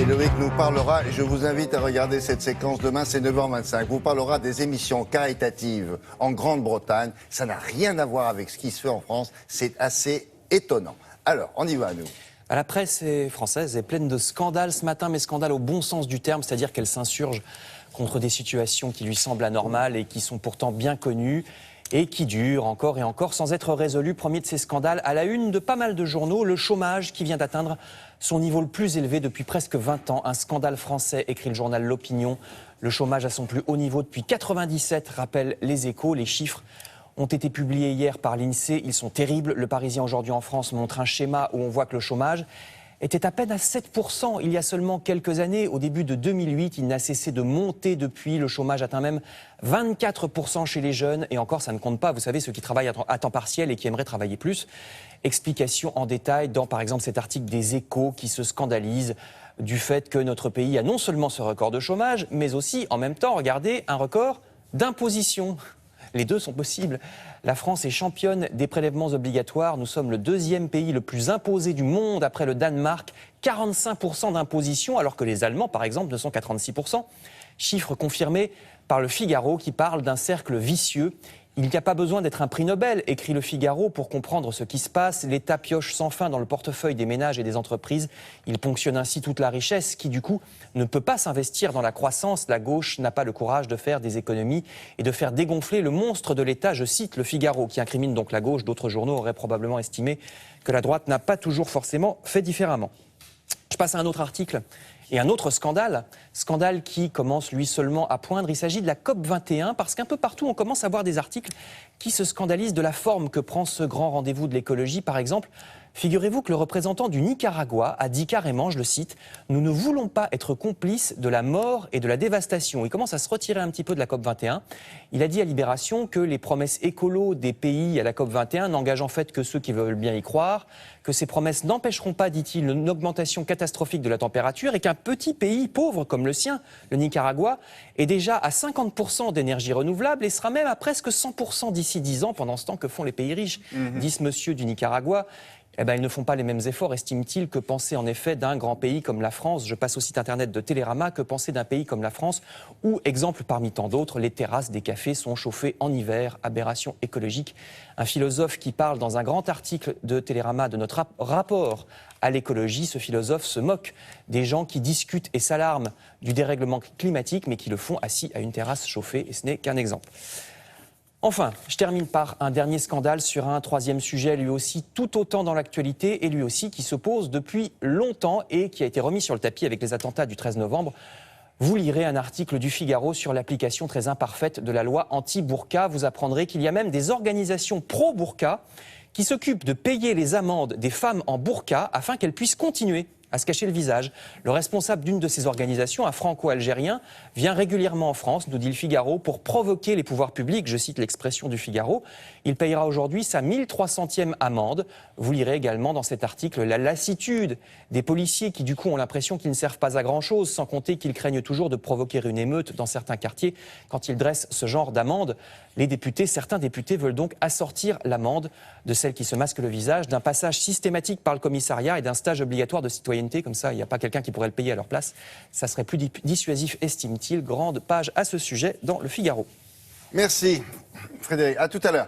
Et Loïc nous parlera, et je vous invite à regarder cette séquence demain, c'est 9h25, vous parlera des émissions caritatives en Grande-Bretagne. Ça n'a rien à voir avec ce qui se fait en France, c'est assez étonnant. Alors, on y va, nous. La presse française est pleine de scandales ce matin, mais scandales au bon sens du terme, c'est-à-dire qu'elle s'insurge contre des situations qui lui semblent anormales et qui sont pourtant bien connues et qui durent encore et encore sans être résolues. Premier de ces scandales, à la une de pas mal de journaux, le chômage qui vient d'atteindre son niveau le plus élevé depuis presque 20 ans. Un scandale français, écrit le journal L'Opinion. Le chômage à son plus haut niveau depuis 1997, rappellent les Échos. Les chiffres ont été publiés hier par l'INSEE. Ils sont terribles. Le Parisien aujourd'hui en France montre un schéma où on voit que le chômage était à peine à 7% il y a seulement quelques années. Au début de 2008, il n'a cessé de monter depuis. Le chômage atteint même 24% chez les jeunes. Et encore, ça ne compte pas, vous savez, ceux qui travaillent à temps partiel et qui aimeraient travailler plus. Explication en détail dans, par exemple, cet article des Échos qui se scandalise du fait que notre pays a non seulement ce record de chômage, mais aussi, en même temps, regardez, un record d'imposition. Les deux sont possibles. La France est championne des prélèvements obligatoires. Nous sommes le deuxième pays le plus imposé du monde après le Danemark. 45% d'imposition, alors que les Allemands, par exemple, ne sont qu'à 36%. Chiffre confirmé par le Figaro qui parle d'un cercle vicieux. Il n'y a pas besoin d'être un prix Nobel, écrit le Figaro, pour comprendre ce qui se passe. L'État pioche sans fin dans le portefeuille des ménages et des entreprises. Il ponctionne ainsi toute la richesse qui, du coup, ne peut pas s'investir dans la croissance. La gauche n'a pas le courage de faire des économies et de faire dégonfler le monstre de l'État. Je cite le Figaro, qui incrimine donc la gauche. D'autres journaux auraient probablement estimé que la droite n'a pas toujours forcément fait différemment. Je passe à un autre article. Et un autre scandale qui commence lui seulement à poindre, il s'agit de la COP21, parce qu'un peu partout on commence à voir des articles qui se scandalisent de la forme que prend ce grand rendez-vous de l'écologie. Par exemple, figurez-vous que le représentant du Nicaragua a dit carrément, je le cite, « Nous ne voulons pas être complices de la mort et de la dévastation ». Il commence à se retirer un petit peu de la COP21. Il a dit à Libération que les promesses écolo des pays à la COP21 n'engagent en fait que ceux qui veulent bien y croire, que ces promesses n'empêcheront pas, dit-il, une augmentation catastrophique de la température et qu'un petit pays pauvre comme le sien, le Nicaragua, est déjà à 50% d'énergie renouvelable et sera même à presque 100% d'ici 10 ans, pendant ce temps que font les pays riches. Dit ce monsieur du Nicaragua. Eh ben, ils ne font pas les mêmes efforts, estime-t-il, que penser en effet d'un grand pays comme la France. Je passe au site internet de Télérama, que penser d'un pays comme la France, où, exemple parmi tant d'autres, les terrasses des cafés sont chauffées en hiver, aberration écologique. Un philosophe qui parle dans un grand article de Télérama de notre rapport à l'écologie. Ce philosophe se moque des gens qui discutent et s'alarment du dérèglement climatique, mais qui le font assis à une terrasse chauffée, et ce n'est qu'un exemple. Enfin, je termine par un dernier scandale sur un troisième sujet, lui aussi tout autant dans l'actualité et lui aussi qui se pose depuis longtemps et qui a été remis sur le tapis avec les attentats du 13 novembre. Vous lirez un article du Figaro sur l'application très imparfaite de la loi anti-burqa. Vous apprendrez qu'il y a même des organisations pro-burqa qui s'occupent de payer les amendes des femmes en burqa afin qu'elles puissent continuer à se cacher le visage. Le responsable d'une de ces organisations, un franco-algérien, vient régulièrement en France, nous dit le Figaro, pour provoquer les pouvoirs publics. Je cite l'expression du Figaro. Il payera aujourd'hui sa 1300e amende. Vous lirez également dans cet article la lassitude des policiers qui, du coup, ont l'impression qu'ils ne servent pas à grand-chose, sans compter qu'ils craignent toujours de provoquer une émeute dans certains quartiers quand ils dressent ce genre d'amende. Certains députés veulent donc assortir l'amende de celle qui se masque le visage d'un passage systématique par le commissariat et d'un stage obligatoire de citoyenneté. Comme ça, il n'y a pas quelqu'un qui pourrait le payer à leur place. Ça serait plus dissuasif, estime-t-il. Grande page à ce sujet dans le Figaro. Merci Frédéric, à tout à l'heure.